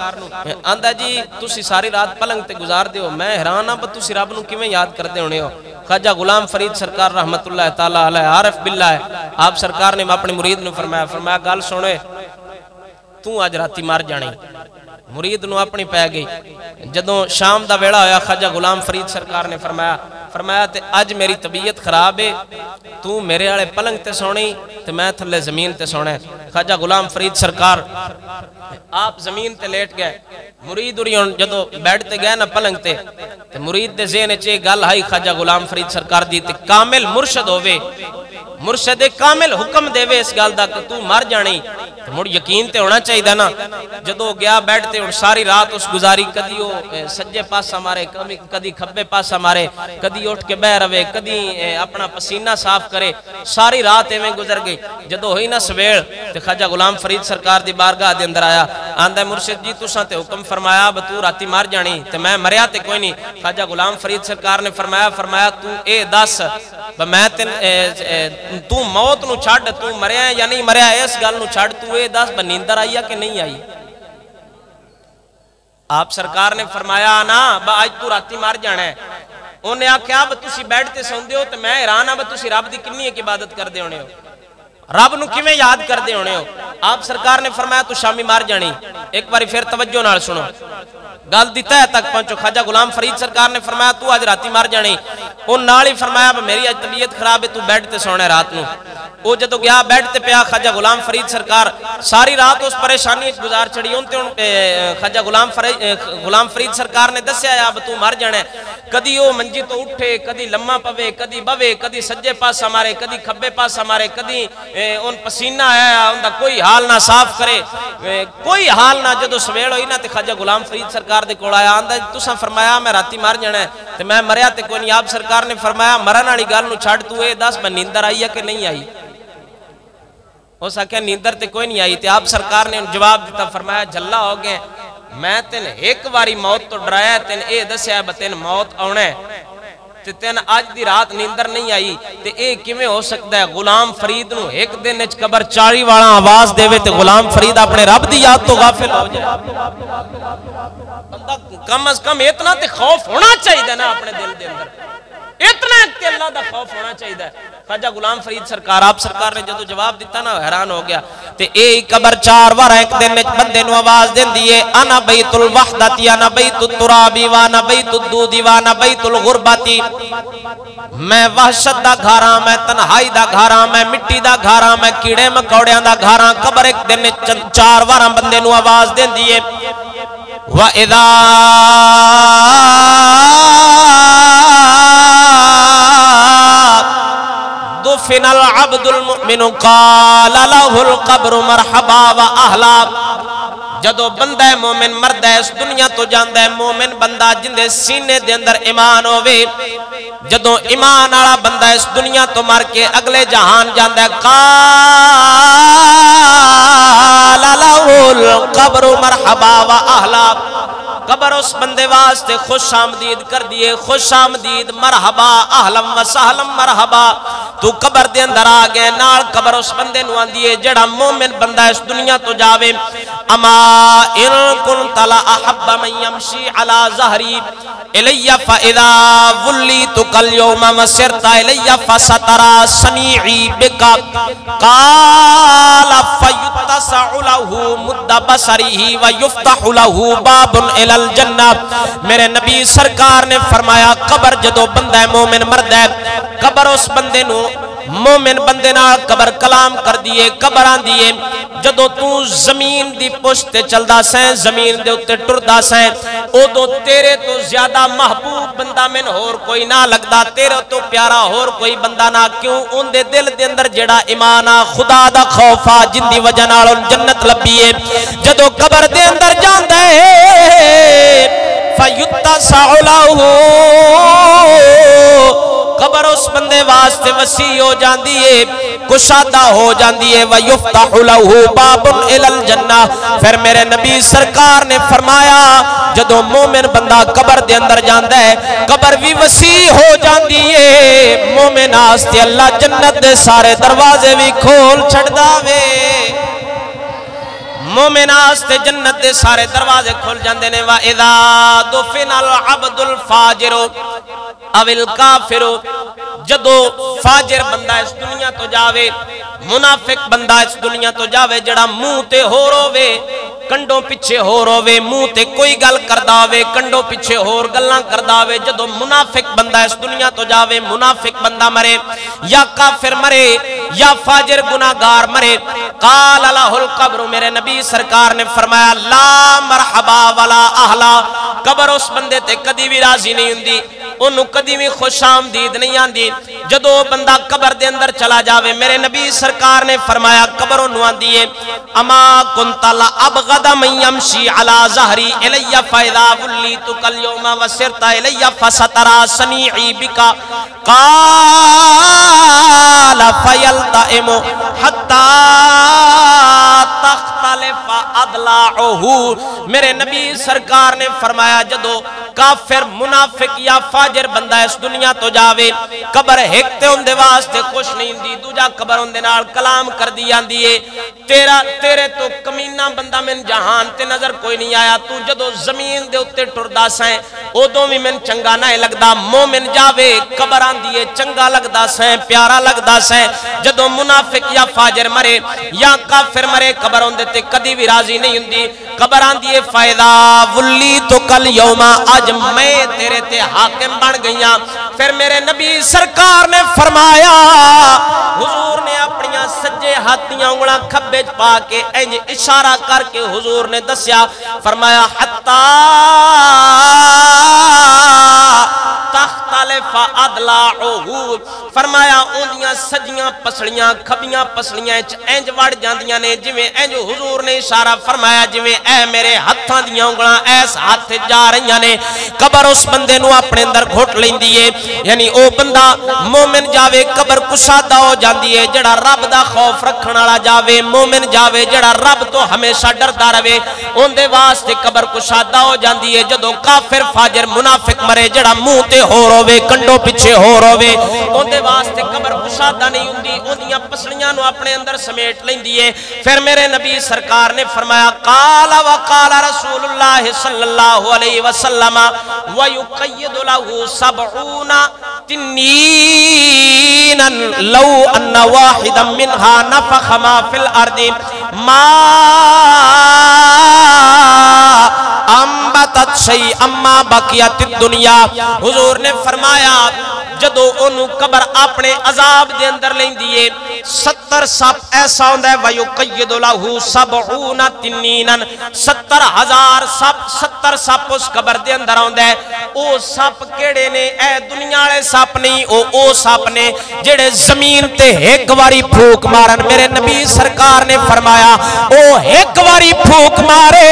آندا جی تسی ساری رات پلنگ تے گزار دے ہو، میں حیران ہاں پر تسی رب نو کیویں یاد کردے ہونے ہو؟ خواجہ غلام فرید سرکار رحمت اللہ تعالی علیہ عارف باللہ ہے، آپ سرکار نے اپنے مرید نو فرمایا گل سنے، تو آج راتی مار جانی. مرید نو اپنی پہ گئی. جدوں شام دا ویڑا ہویا، خواجہ غلام فرید سرکار نے فرمایا تے اج میری طبیعت خراب ہے، تو میرے والے پلنگ تے سونی تے میں تھلے زمین تے سونا ہے. خواجہ غلام فرید سرکار آپ زمین تے لیٹ گئے. مرید جدوں بیٹھ تے گئے نا پلنگ تے مرید دے ذہن وچ یہ گل آئی، خواجہ غلام فرید سرکار دی تے کامل مرشد ہووے، مرشد کامل حکم دے وے اس گل دا کہ تو مر جانی، تو مڑ یقین تے ہونا چاہیے نا. جدو گیا بیٹھ تے ساری رات اس گزاری، کدی وہ سجے پاسا مارے، کدی کھبے پاسا مارے، کدی اٹھ کے بہ روے، کدی اپنا پسینہ صاف کرے، ساری رات ایویں گزر گئی. جدو ہوئی نا سویل تے خواجہ غلام فرید سرکار دی بارگاہ دے اندر آیا، آندا مرشد جی تساں تے حکم فرمایا تو راتی مر جانی تے میں مریا تے کوئی نہیں. خواجہ غلام فرید سرکار نے فرمایا تو اے دس میں تو موت نو چھڈ، تو مریا یا نہیں مریا اس گل نو چھڈ، تو اے دس نیندر آئی کہ نہیں آئی؟ آپ سرکار نے فرمایا نا آج تو راتی مر جانا ہے. انہیں آکھیا تسی بیٹھ تے سوندے ہو تے میں حیران ہاں تسی رب دی کنی ایک عبادت کردے ہونے ہو، رب نو کیویں یاد کردے ہونے ہو؟ آپ سرکار نے فرمایا تو شامی مار جانی. ایک باری پھر توجہ نال سنو، گل دی تہ تک پہنچو. خواجہ غلام فرید سرکار نے فرمایا تو آج راتی مر جانے. وہ نال ہی فرمایا میری آج طبیعت خراب ہے تو بیڈ تے سونا ہے رات نو. وہ جدو گیا بیڈ تے پیا خواجہ غلام فرید سرکار ساری رات اس پریشانی گزار چڑی. خواجہ غلام فرید سرکار نے دسیا اب تو مر جانا ہے. کدی وہ منجی تو اٹھے, کدی لمحہ پوے, کدی بوے, کدی سجے پاسا مارے, کدی کھبے پاسا مارے, کدی ان پسینہ آیا ان دا کوئی حال نہ صاف کرے, کوئی حال نہ. جدو سویل ہوئی نا تے خواجہ غلام فرید سرکار دے کول آیا. آندا تساں فرمایا میں راتی مر جانا ہے تے میں مریا تے کوئی نہیں. آپ سرکار نے فرمایا مرن والی گل نو چھڈ تو اے دس میں نیندر آئی ہے کہ نہیں آئی. ہو سکیا نیندر تے کوئی نہیں آئی. تے آپ سرکار نے جواب دیتا فرمایا جھلا ہو گئے, میں تین ایک واری موت تو ڈرایا, تین اے دسیا بتین موت آنا ہے تے تین آج دی رات نیندر نہیں آئی. تے اے کیویں ہو سکتا ہے غلام فرید نو ایک دن وچ قبر چاری والا آواز دے تے غلام فرید اپنے رب دی یاد تو غافل ہو جائے. بندہ کم از کم اتنا تے خوف ہونا چاہیے نا اپنے دل دے اندر, اتنا ایک اللہ دا خوف ہونا چاہیے. خواجہ غلام فرید سرکار آپ سرکار نے جدو جواب دیتا نا حیران ہو گیا. تے اے قبر چار وار ایک دن وچ بندے نو آواز دیندی ہے انا بیت الوحدتی انا بیت الترابی وانا بیت الدودی وانا بیت الغربتی. میں وحشت دا گھاراں, میں تنہائی دا گھاراں, میں مٹی دا گھاراں, میں کیڑے مکوڑیاں دا گھاراں. قبر ایک دن وچ چار وار بندے نو آواز دیندی ہے. وَإِذَا دفن العبد المؤمن قال له القبر مرحبا وأهلا. جدو بندہ مومن مرد ہے اس دنیا تو جاندہ ہے مومن بندہ جندے سینے دے اندر ایمان ہوئے. جدو ایمان آڑا بندہ اس دنیا تو مر کے اگلے جہان جاندہ ہے قال له القبر مرحبا وأهلا. قبر اس بندے واسطے خوش آمدید کر دیئے, خوش آمدید مرحبا اہلم و سہلم مرحبا. تو قبر دے اندر آگئے نال قبر اس بندے نو آندیے جڑا مومن بندہ اس دنیا تو جاوے. اما ان کنت لا احب من یمشی علی ظہری الی فاذا ولیتک اليوم وسرت الی فسترا سنیعی بکا. قال فیتسع له مد بصرہ ویفتح له باب الی الجنہ. میرے نبی سرکار نے فرمایا قبر جدو بندہ مومن مرد ہے قبر اس بندے نو مومن بندے نال قبر کلام کر دیئے. قبر آن دیئے جدو تو زمین دی پشت چلدا سیں, زمین دے اتے ٹردا سیں, او دو تیرے تو زیادہ محبوب بندہ من ہور کوئی نہ لگدا, تیرے تو پیارا ہور کوئی بندہ نہ. کیوں ان دے دل دے اندر جڑا ایمان آ خدا دا خوفا جن دی وجہ نال جنت لبیے. جدو قبر دے اندر جاندا ہے فیتسع لہ قبر اس بندے واسطے وسیع ہو جاندی ہے, کشادہ ہو جاندی ہے. وَيُفْتَحُ لَهُ بَابٌ إِلَى الْجَنَّةِ. پھر میرے نبی سرکار نے فرمایا جدو مومن بندہ قبر دے اندر جاندہ ہے قبر بھی وسیع ہو جاندی ہے. مومن آستے اللہ جنت دے سارے دروازے بھی کھول چھڑ داوے. مومن آستے جنت دے سارے دروازے کھول جاندے نے. وَإِذَا دُفِنَ الْعَبْدُ الْفَاجِرُ او الکافر. جدو فاجر بندہ اس دنیا تو جاوے, منافق بندہ اس دنیا تو جاوے جڑا منہ تے ہو روے کنڈوں پچھے ہو روے, منہ تے کوئی گل کردہ ہوئے کنڈوں پچھے ہور گلاں کردہ ہوئے. جدو منافق بندہ اس دنیا تو جاوے منافق بندہ مرے یا کافر مرے یا فاجر گناہگار مرے. قال لہ القبر. میرے نبی سرکار نے فرمایا لا مرحبا ولا اہلا. قبر اس بندے تے کدی بھی راضی نہیں ہوندی, انہوں کدی بھی خوش آمدید نہیں آندی. جدو بندہ قبر دے اندر چلا جاوے میرے نبی سرکار نے فرمایا قبر انہوں آندی ہے اما کنت لأبغض من یمشی علی ظہری الی فاذا ولیتک اليوم وسرت الی فسترا سنیعی بکا. قال فیلتئم حتی تختلف اضلاعہ. میرے نبی سرکار نے فرمایا جدو کافر منافق یا فاجر بندہ اس دنیا تو جاوے قبر ایک تے اندے واسطے خوش نہیں دی, دوجا قبر اندے نال کلام کر دی آندی ہے تیرے تو کمینہ بندہ من جہان تے نظر کوئی نہیں آیا. تو جدو زمین دے اتے ٹردا سائیں ادوں بھی من چنگا نہ لگدا. مومن جاوے قبر آندی ہے چنگا لگدا سائیں پیارا لگدا سائیں. جدو منافق یا فاجر مرے یا کافر مرے قبر اندے تے کدی بھی راضی نہیں ہوندی قبر آندی ہے فائدہ ولی تو کل یوما اج میں تیرے تے حاکم بن گئیاں پھر میرے نبی سرکار نے فرمایا حضور نے اپنی سجے ہاتھیاں انگلاں کھبے پا کے انج اشارہ کر کے حضور نے دسیا فرمایا حتی تختلف ادلاعہ فرمایا اندیاں سجیاں پسلیاں کھبیاں پسلیاں انج وڑ جاندیاں نے جویں انج حضور نے اشارہ فرمایا جویں اے میرے ہتھاں دیاں انگلاں ایس ہاتھ جا رہیاں نے قبر اس بندے نو اپنے اندر گھٹ لیندی ہے یعنی او بندہ مومن جاوے قبر کشادہ ہو جاندی ہے جڑا رب دا خوف رکھن والا جاوے مومن جاوے جڑا رب تو ہمیشہ ڈردا رہے اون دے واسطے قبر کشادہ ہو جاندی ہے جدوں کافر فاجر منافق مرے جڑا منہ تے ہور ہوے کنڈوں پیچھے ہور ہوے اون دے واسطے قبر کشادہ نہیں ہوندی اودیاں پسلیاں نو اپنے اندر سمیٹ لیندی ہے پھر میرے نبی سرکار نے فرمایا قال وقال رسول اللہ صلی اللہ علیہ وسلم ويقيد له 70 تنينا لو ان واحدا منها نفخ ما في الارض ما انبتت شيء اما بقيت الدنيا حضور نے فرمایا جدو انہوں قبر اپنے عذاب دے اندر لیں دیئے 70 سپ ایسا ہوندہ ہے وَيُقَيِّدُ لَهُ 70 تِنِّينًا 70,000 سپ 70 سپ اس قبر دے اندر ہوندہ ہے او سپ کیڑے نے اے دنیا لے سپ نہیں او سپ نے جڑے زمین تے ایک واری پھوک مارن میرے نبی سرکار نے فرمایا او ایک واری پھوک مارے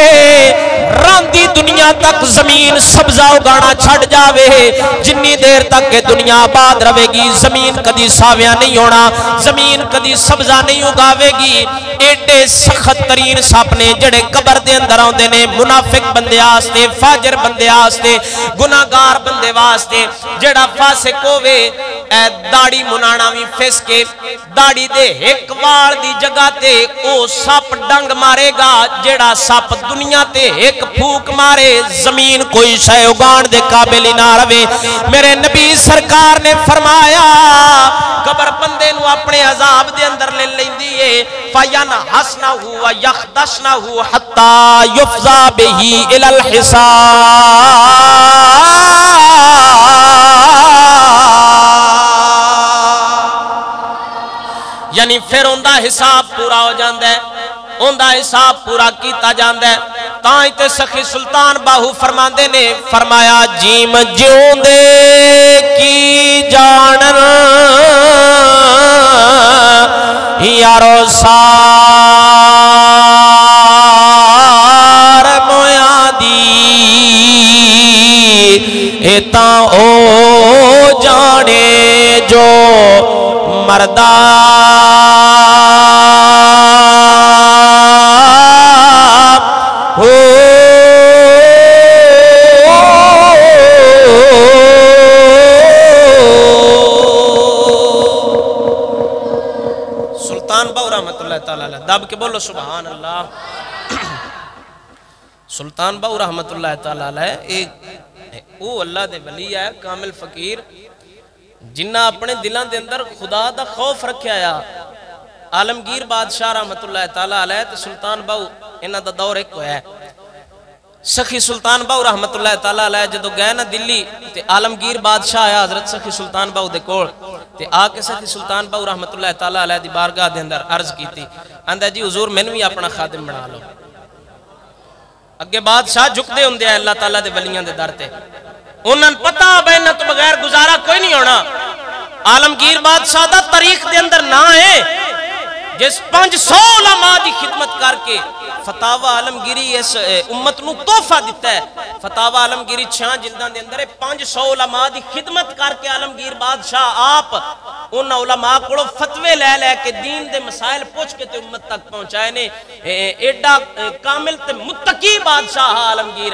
راندی دنیا تک زمین سبزہ اگانا چھڑ جاوے جنی دیر تک کہ دنیا آباد رہے گی زمین کدی ساویاں نہیں ہونا زمین کدی سبزہ نہیں اگاوے گی ایڈے سخت ترین ساپنے جڑے قبر دے اندر ہوندے نے منافق بندے آستے فاجر بندے آستے گناہگار بندے واسطے جڑا فاسق ہووے داڑی منانا بھی فیس کے داڑی دے ایک وال دی جگہ تے او ساپ ڈنگ مارے گا جڑا ساپ دنیا تے ایک پھوک مارے زمین کوئی شے اگان دے قابل نہ رہے میرے نبی سرکار نے فرمایا قبر بندے نو اپنے عذاب دے اندر لے لیندی ہے فَيَنْحَسْنَهُ وَيَخْدَشْنَهُ حَتَّى يُفْضَى بِهِ إِلَى الْحِسَابِ یعنی پھر اندہ حساب پورا ہو جاندہ ہے اندہ حساب پورا کیتا جاندہ ہے تائیں تے سخی سلطان باہو فرماندے نے فرمایا جیم جیون دے کی جانن یارو سار مویادی ایتا او جانے جو مردہ سلطان باہو رحمت اللہ تعالیٰ دب کے بولو سبحان اللہ سلطان باہو رحمت اللہ تعالیٰ ایک او اللہ دے ولی ہے کامل فقیر جنہ اپنے دلان دے اندر خدا دا خوف رکھے آیا عالمگیر بادشاہ رحمت اللہ تعالیٰ علیہ تے سلطان باہو انہ دا دور ایک ہے سخی سلطان باہو رحمت اللہ تعالیٰ علیہ جدو گئے نا دلی تے عالمگیر بادشاہ آیا حضرت سخی سلطان باہو دے کوڑ تے آکے سخی سلطان باہو رحمت اللہ تعالیٰ علیہ دی بارگاہ دے اندر عرض کی تھی اندہ جی حضور میں بھی اپنا خادم بنا لو اگے بادشاہ جھک دے ہوں دے اللہ تعالیٰ دے ولیاں دے در تے انہاں پتا بینہ تو بغیر گزارا کوئی نہیں ہونا عالمگیر بادشاہ دا تاریخ دے اندر نہ ہے جس 500 علماء دی خدمت کر کے فتاوہ عالمگیری اس امت نو توفہ دیتا ہے فتاوہ عالمگیری 6 جلدان دے اندر 500 علماء دی خدمت کر کے عالمگیر بادشاہ آپ ان علماء کو فتوے لے کے دین دے مسائل پوچھ کے تے امت تک پہنچائے نے ایڈا کامل تے متقی بادشاہ عالمگیر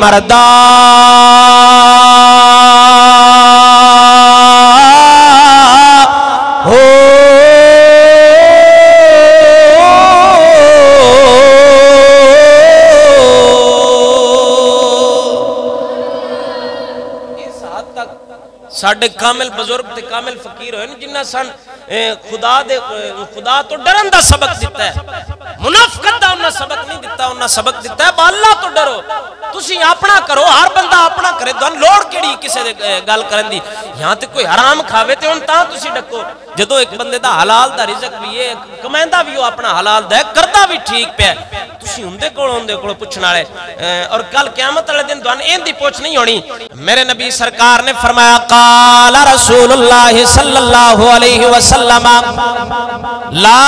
مردا ہو ساڈے کامل بزرگ تے کامل فقیر ہوئے جنہ سن خدا تو ڈرن دا سبق دیتا ہے، منافقت دا انہاں سبق نہیں دیتا، انہاں سبق دیتا ہے با اللہ تو ڈرو، تسی اپنا کرو، ہر بندہ اپنا کرے، دن لوڑ کیڑی کسے دے گل کرن دی، یہاں تے کوئی حرام کھاوے تے ان تاں تسی ڈکو، جدو ایک بندے دا حلال دا رزق بھی ہے، کمائندہ بھی ہو اپنا حلال دا ہے، کردہ بھی ٹھیک پہ ہے، تسی ہوندے کولوں پوچھنا رہے، اور کل قیامت والے دن دن این دی پوچھ نہیں ہونی۔ میرے نبی سرکار نے فرمایا قال رسول اللہ صلی اللہ علیہ وسلم لا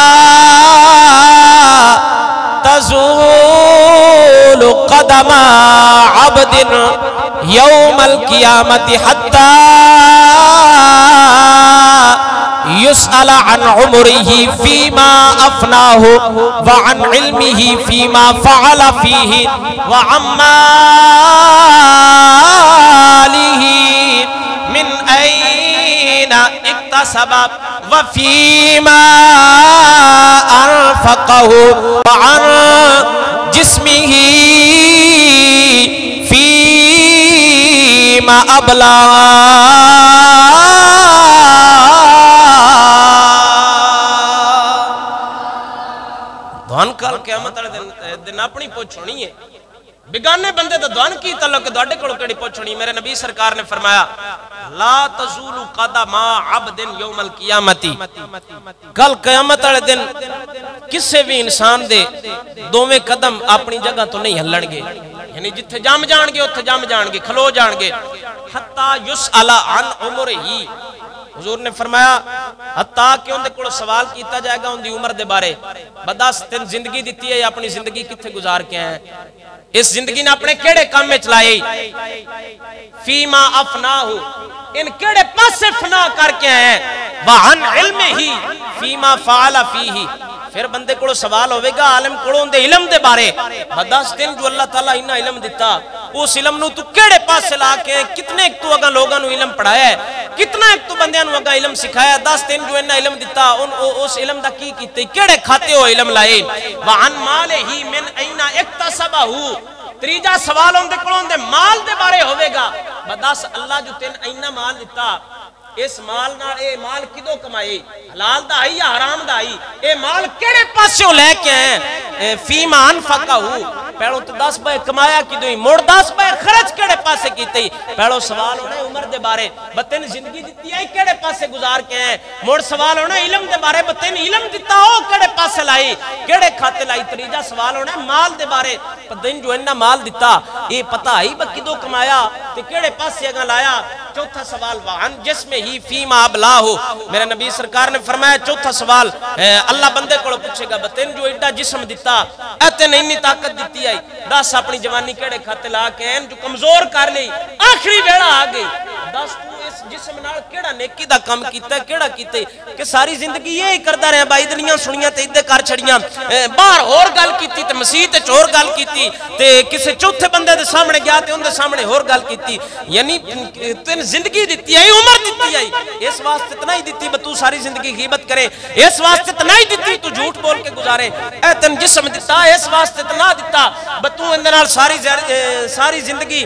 تزول قدم عبد یوم القیامت حتی يسأل عن عمره فيما أفناه وعن علمه فيما فعل فيه وعن ماله من أين اكتسب وفيما أنفقه وعن جسمه فيما أبلاه دعان کال قیامت دن اپنی پوچھونی ہے، بگانے بندے دا دعان کی تعلق دوڑے کڑو کڑی پوچھونی۔ میرے نبی سرکار نے فرمایا لا تزول قدم عبد یوم القیامتی، کل قیامت والے دن کسے بھی انسان دے دوویں قدم اپنی جگہ تو نہیں ہلن گے، یعنی جتھے جام جان گے اتھے جام جان گے، کھلو جان گے، حتی یسأل عن عمرہی، حضور نے فرمایا حتیٰ کہ ان دے کوڑ سوال کیتا جائے گا ان دی عمر دے بارے، بداس تین زندگی دیتی ہے یا اپنی زندگی کتھے گزار کے ہیں، اس زندگی نے اپنے کیڑے کام میں چلائے، فیما افناہو، ان کیڑے پاسے فنا کر کے ہیں، وعن علم ہی فیما فعل فیہی، پھر بندے کوڑو سوال ہوئے گا عالم کوڑوں دے علم دے بارے، بداس تین جو اللہ تعالیٰ انہا علم دیتا، اس علم نو تو کیڑے پاس سے لاکے ہیں، کتنے ایک تو اگا لوگاں نو علم پڑھایا ہے، کتنا ایک تو بندیاں نو اگا علم سکھایا ہے، دس تین جو انہا علم دیتا، اس علم دا کی کیتے، کیڑے کھاتے ہو علم لائے، وعن مالے ہی من اینا اکتسبہو، تریجا سوال ہوں دے کلوں دے مال دے بارے ہوئے گا، بداس اللہ جو تین اینا مال دیتا، اس مال نہ اے مال کدو کمائے، حلال دا آئی یا حرام دا آئی، اے مال کیڑے پاسے ہو لے کے ہیں، فیما انفقہو، پہلو تو 10 بے کمایا کی دوئی، موڑ 10 بے خرچ کیڑے پاسے کیتے ہی، پہلو سوال ہونا ہے عمر دے بارے، بتن زندگی دیتی ہے کیڑے پاسے گزار کے ہیں، موڑ سوال ہونا ہے علم دے بارے، بتن علم دیتا ہو کیڑے پاسے لائی، کیڑے کھاتے لائی، تریجا سوال ہونا ہے مال دے بارے، بتن جو انہا مال دیتا، یہ پتہ آئی با کدو کمایا، تے کیڑے پاسے اگا لایا، چوتھا سوال وعن جسم ہی فیما ابلاہو، میرے نبی سرکار نے فرمایا چوتھا سوال اللہ بندے کو پوچھے گا بتن جو ایڈا جسم دیتا ایتن انی طاقت دیتی آئی، دس اپنی جوانی کیڑے کھاتے لا کے ہیں جو کمزور کر لی، آخری ویڑا آگئی، دس تو اس جسم نال کیڑا نیکی دا کم کیتا ہے، کیڑا کیتے کہ ساری زندگی یہ ہی کردہ رہے ہیں، بائی دنیاں سنیاں تے ادھے کار چھڑیاں، باہر اور گل کیتی تے مسیح تے چور گل کیتی تے کسے چوتھے بندے دے سامنے گیا تے ان دے سامنے اور گل کیتی، یعنی تین زندگی دیتی ہے، عمر دیتی ہے، اس واسطے اتنا ہی دیتی بتو ساری زندگی غیبت کرے، اس واسطے اتنا ہی دیتی تو جھوٹ بول کے گزارے، اے تن جسم دیتا اس واسطے اتنا دیتا بتو اندرال ساری زندگی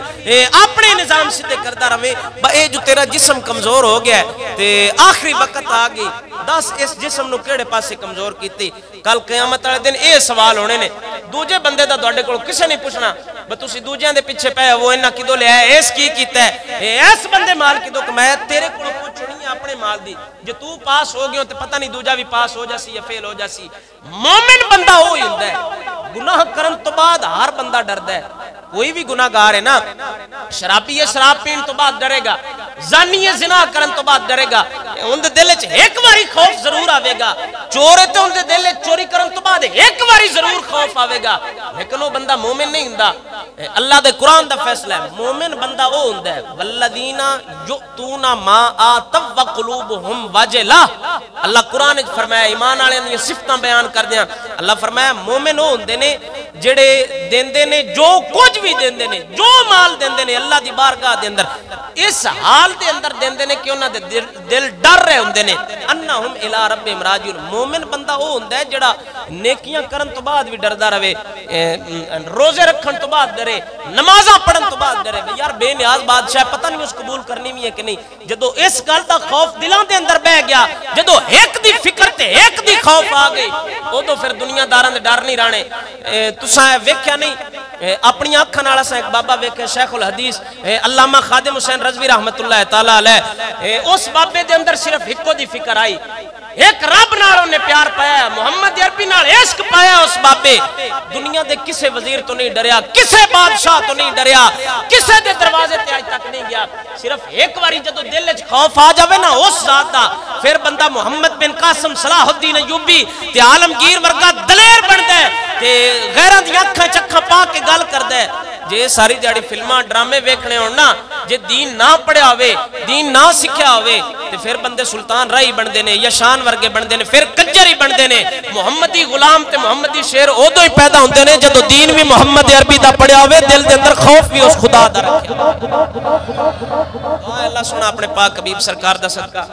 اپنے نظام سدھے کردہ رہے، اے جو تیرا جسم کمزور ہو گیا ہے تے آخری وقت آگئی، دس اس جسم نو کیڑے پاسے کمزور کیتی، کل قیامت والے دن اے سوال ہونے نے، دوجے بندے دا دوڑے کو کسے نہیں پوچھنا، بتوسی دوجیاں دے پیچھے پہ وہ انہا کدو لے آئے، ایس کی کیتا ہے، ایس بندے مال کدو کمایا، تیرے کو پوچھنی ہے اپنے مال دی، جو تو پاس ہو گیا تے پتہ نہیں دوجہ بھی پاس ہو جاسی یا فیل ہو جاسی، مومن بندہ ہوئی ہوندہ ہے، گناہ کرن تو بعد ہر بندہ ڈرد ہے، کوئی بھی گناہ گار ہے نا، شرابی ہے شراب پین تو بعد ڈرے گا، زانی ہے زنا کرن تو بعد ڈرے گا، ان دے دلے چھ ایک باری خوف ضرور آوے گا، چور ہے تو ان دے دلے چوری کرن تو بعد ایک باری ضرور خوف آوے گا، لیکن وہ بندہ مومن نہیں ہوندہ، اللہ دے قرآن دا فیصلہ ہے، مومن بندہ وہ ہوندہ ہے، والذین یؤتون ما آتوا وقلوبہم وجلہ، اللہ قرآن فرمایا ایمان آلے نے صفتاں بیان کر دیا، اللہ فرمایا مومن وہ ہوندے نے جڑے دیندے نے جو کچھ بھی دیندے نے جو مال دیندے نے اللہ دی بارگاہ دے اندر اس حال دے اندر دیندے نے کہ انہاں دے دل ڈر رہے ہوندے نے انہم الی ربہم راجعون مومن بندہ وہ ہوندا ہے جڑا نیکیاں کرن تو بعد بھی ڈردا رہے روزے رکھن تو بعد ڈرے نمازاں پڑھن تو بعد ڈرے یار بے نیاز بادشاہ پتہ نہیں اس قبول کرنی بھی ہے کہ نہیں جدو اس گل دا خوف دلاں دے اندر بہ گیا جدو ایک دی فکر تے ایک دی خوف آ گئی او تو پھر دنیا داراں دے ڈر نہیں رانے تساں ویکھیا نہیں اپنی اکھاں نال اساں ایک بابا ویکھے شیخ الحدیث علامہ خادم حسین رضوی رحمت اللہ تعالی علیہ اس بابے دے اندر صرف ہکو دی فکر آئی ایک رب نال نے پیار پایا محمد عربی نال عشق پایا اس بابے دنیا دے کسے وزیر تو نہیں ڈریا کسے بادشاہ تو نہیں ڈریا کسے دے دروازے تے آج تک نہیں گیا صرف ایک واری جدو دل وچ خوف آ جاوے نا اس ذات دا پھر بندہ محمد بن قاسم صلاح الدین ایوبی تے عالمگیر ورگا دلیر بندا ہے تے غیراں دی اکھاں چکھاں پا کے گل کردا ہے جے ساری دیہڑی فلماں ڈرامے ویکھنے ہون نا جے دین نہ پڑھیا ہوئے دین نہ سکھیا ہوئے تے پھر بندے سلطان رائی بندے نے یا شان ورگے بندے نے پھر کنجر ہی بندے نے محمدی غلام تے محمدی شیر ادو ہی پیدا ہوندے نے جدو دین بھی محمد عربی دا پڑھیا ہوئے دل دے اندر خوف بھی اس خدا دا رکھے اللہ سونا اپنے پاک حبیب سرکار دا صدقہ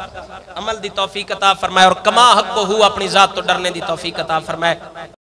عمل دی توفیق عطا فرمائے اور کما حق ہو اپنی ذات تو ڈرنے دی توفیق عطا فرمائے